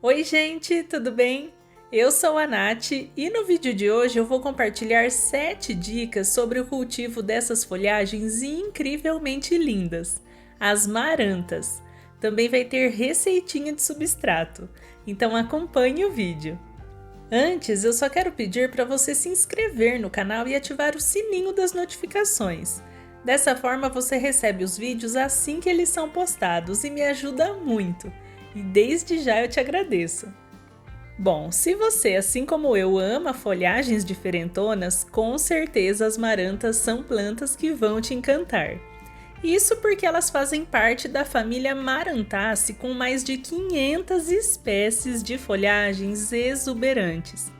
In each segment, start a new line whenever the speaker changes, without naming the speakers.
Oi gente, tudo bem? Eu sou a Nath e no vídeo de hoje eu vou compartilhar 7 dicas sobre o cultivo dessas folhagens incrivelmente lindas, as marantas. Também vai ter receitinha de substrato, então acompanhe o vídeo. Antes, eu só quero pedir para você se inscrever no canal e ativar o sininho das notificações. Dessa forma você recebe os vídeos assim que eles são postados e me ajuda muito. E desde já eu te agradeço. Bom, se você, assim como eu, ama folhagens diferentonas, com certeza as marantas são plantas que vão te encantar. Isso porque elas fazem parte da família Marantaceae com mais de 500 espécies de folhagens exuberantes.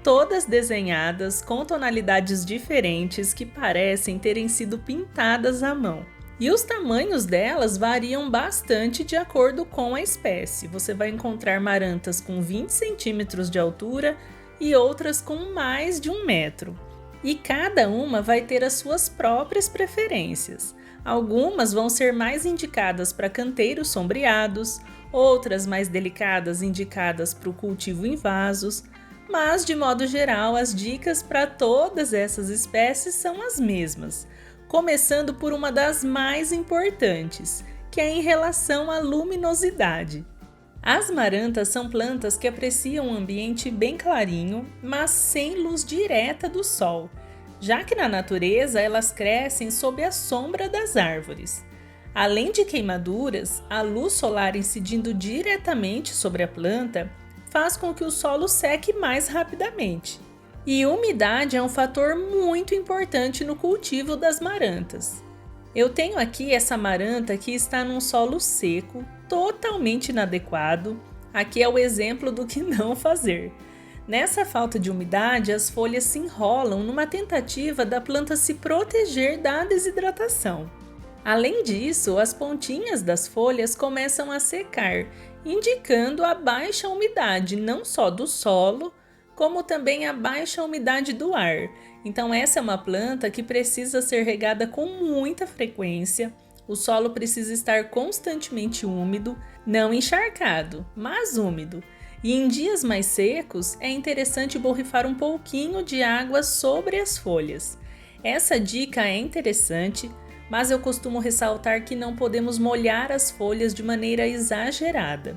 Todas desenhadas com tonalidades diferentes que parecem terem sido pintadas à mão. E os tamanhos delas variam bastante de acordo com a espécie. Você vai encontrar marantas com 20 centímetros de altura e outras com mais de 1 metro. E cada uma vai ter as suas próprias preferências. Algumas vão ser mais indicadas para canteiros sombreados, outras mais delicadas indicadas para o cultivo em vasos, mas de modo geral as dicas para todas essas espécies são as mesmas, começando por uma das mais importantes, que é em relação à luminosidade. As marantas são plantas que apreciam um ambiente bem clarinho, mas sem luz direta do sol, já que na natureza elas crescem sob a sombra das árvores. Além de queimaduras, a luz solar incidindo diretamente sobre a planta faz com que o solo seque mais rapidamente. E umidade é um fator muito importante no cultivo das marantas. Eu tenho aqui essa maranta que está num solo seco, totalmente inadequado. Aqui é o exemplo do que não fazer. Nessa falta de umidade, as folhas se enrolam numa tentativa da planta se proteger da desidratação. Além disso, as pontinhas das folhas começam a secar, indicando a baixa umidade não só do solo, como também a baixa umidade do ar. Então essa é uma planta que precisa ser regada com muita frequência, o solo precisa estar constantemente úmido, não encharcado, mas úmido. E em dias mais secos, é interessante borrifar um pouquinho de água sobre as folhas. Essa dica é interessante, mas eu costumo ressaltar que não podemos molhar as folhas de maneira exagerada.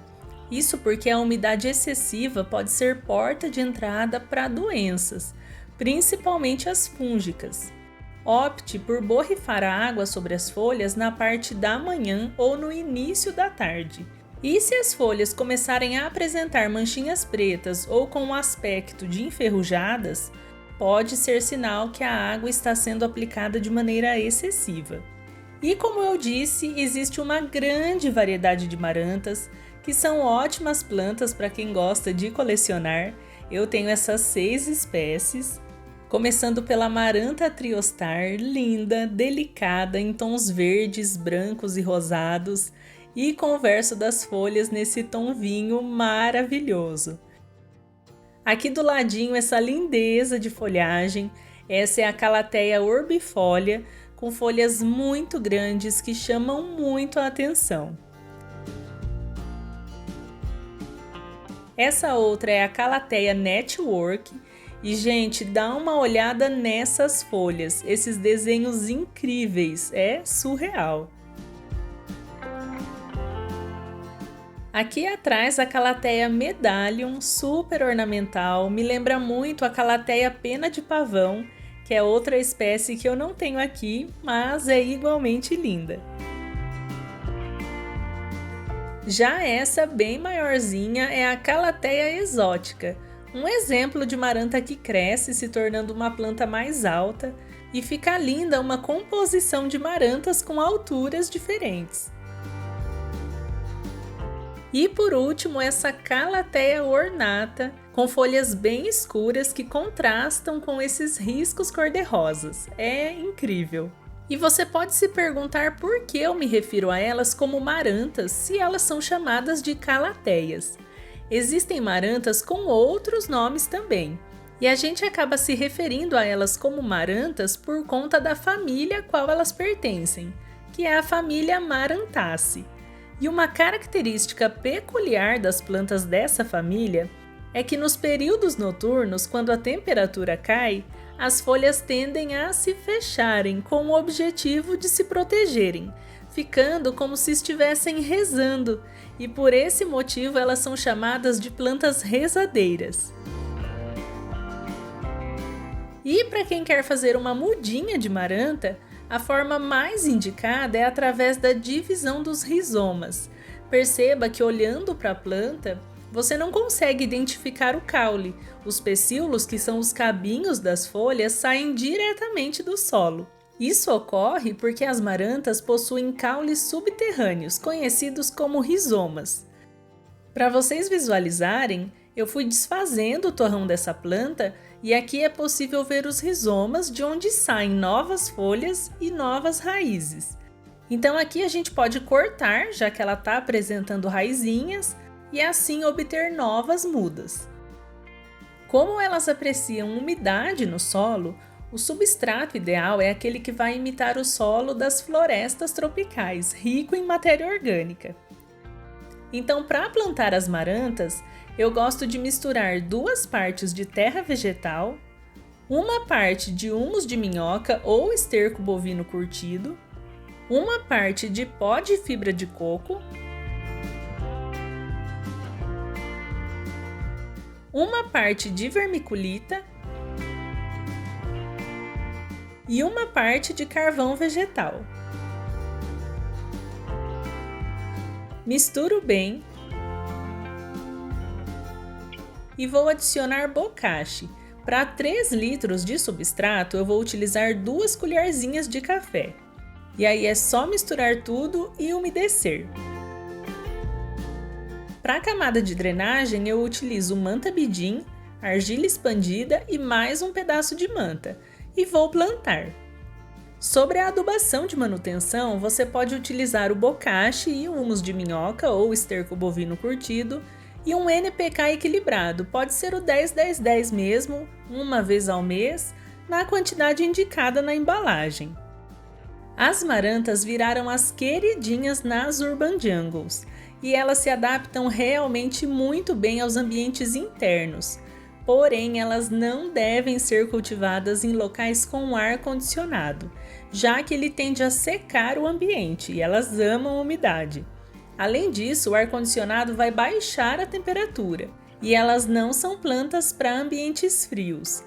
Isso porque a umidade excessiva pode ser porta de entrada para doenças, principalmente as fúngicas. Opte por borrifar a água sobre as folhas na parte da manhã ou no início da tarde. E se as folhas começarem a apresentar manchinhas pretas ou com um aspecto de enferrujadas, pode ser sinal que a água está sendo aplicada de maneira excessiva. E como eu disse, existe uma grande variedade de marantas, que são ótimas plantas para quem gosta de colecionar. Eu tenho essas 6 espécies, começando pela Maranta triostar, linda, delicada, em tons verdes, brancos e rosados, e com o verso das folhas nesse tom vinho maravilhoso. Aqui do ladinho, essa lindeza de folhagem, essa é a Calatheia orbifolia, com folhas muito grandes que chamam muito a atenção. Essa outra é a Calatheia network e, gente, dá uma olhada nessas folhas, esses desenhos incríveis, é surreal. Aqui atrás a Calatheia medallion, super ornamental, me lembra muito a Calatheia pena de pavão, que é outra espécie que eu não tenho aqui, mas é igualmente linda. Já essa bem maiorzinha é a Calatheia exótica, um exemplo de maranta que cresce se tornando uma planta mais alta e fica linda uma composição de marantas com alturas diferentes. E por último, essa Calatheia ornata, com folhas bem escuras que contrastam com esses riscos cor-de-rosas. É incrível! E você pode se perguntar por que eu me refiro a elas como marantas, se elas são chamadas de calatheias. Existem marantas com outros nomes também, e a gente acaba se referindo a elas como marantas por conta da família a qual elas pertencem, que é a família Marantaceae. E uma característica peculiar das plantas dessa família é que nos períodos noturnos, quando a temperatura cai, as folhas tendem a se fecharem com o objetivo de se protegerem, ficando como se estivessem rezando, e por esse motivo elas são chamadas de plantas rezadeiras. E para quem quer fazer uma mudinha de maranta, a forma mais indicada é através da divisão dos rizomas. Perceba que olhando para a planta, você não consegue identificar o caule. Os pecíolos, que são os cabinhos das folhas, saem diretamente do solo. Isso ocorre porque as marantas possuem caules subterrâneos, conhecidos como rizomas. Para vocês visualizarem, eu fui desfazendo o torrão dessa planta e aqui é possível ver os rizomas de onde saem novas folhas e novas raízes. Então aqui a gente pode cortar, já que ela está apresentando raizinhas, e assim obter novas mudas. Como elas apreciam umidade no solo, o substrato ideal é aquele que vai imitar o solo das florestas tropicais, rico em matéria orgânica. Então, para plantar as marantas, eu gosto de misturar 2 partes de terra vegetal, 1 parte de humus de minhoca ou esterco bovino curtido, 1 parte de pó de fibra de coco, 1 parte de vermiculita e 1 parte de carvão vegetal. Misturo bem e vou adicionar bocashi. Para 3 litros de substrato, eu vou utilizar 2 colherzinhas de café. E aí é só misturar tudo e umedecer. Para a camada de drenagem, eu utilizo manta bidim, argila expandida e mais um pedaço de manta. E vou plantar. Sobre a adubação de manutenção, você pode utilizar o bocashi e o humus de minhoca ou esterco bovino curtido e um NPK equilibrado, pode ser o 10-10-10 mesmo, 1 vez ao mês, na quantidade indicada na embalagem. As marantas viraram as queridinhas nas urban jungles e elas se adaptam realmente muito bem aos ambientes internos. Porém, elas não devem ser cultivadas em locais com ar condicionado, já que ele tende a secar o ambiente e elas amam a umidade. Além disso, o ar condicionado vai baixar a temperatura e elas não são plantas para ambientes frios.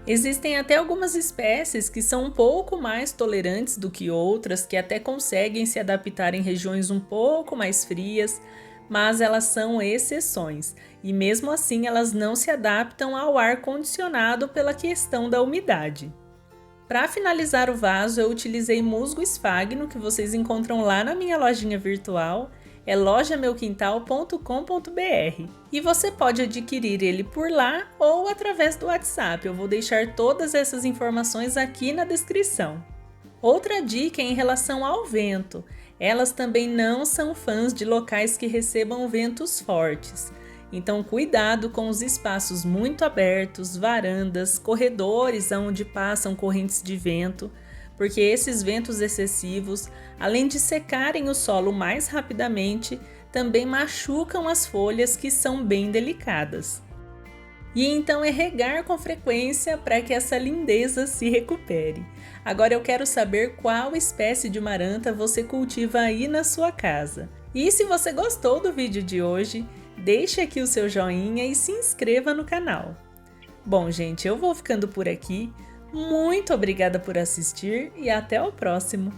Existem até algumas espécies que são um pouco mais tolerantes do que outras, que até conseguem se adaptar em regiões um pouco mais frias, mas elas são exceções, e mesmo assim elas não se adaptam ao ar condicionado pela questão da umidade. Para finalizar o vaso, eu utilizei musgo esfagno, que vocês encontram lá na minha lojinha virtual, é lojameuquintal.com.br, e você pode adquirir ele por lá ou através do WhatsApp. Eu vou deixar todas essas informações aqui na descrição. Outra dica é em relação ao vento. Elas também não são fãs de locais que recebam ventos fortes. Então cuidado com os espaços muito abertos, varandas, corredores onde passam correntes de vento, porque esses ventos excessivos, além de secarem o solo mais rapidamente, também machucam as folhas, que são bem delicadas. E então é regar com frequência para que essa lindeza se recupere. Agora eu quero saber qual espécie de maranta você cultiva aí na sua casa. E se você gostou do vídeo de hoje, deixe aqui o seu joinha e se inscreva no canal. Bom, gente, eu vou ficando por aqui. Muito obrigada por assistir e até o próximo!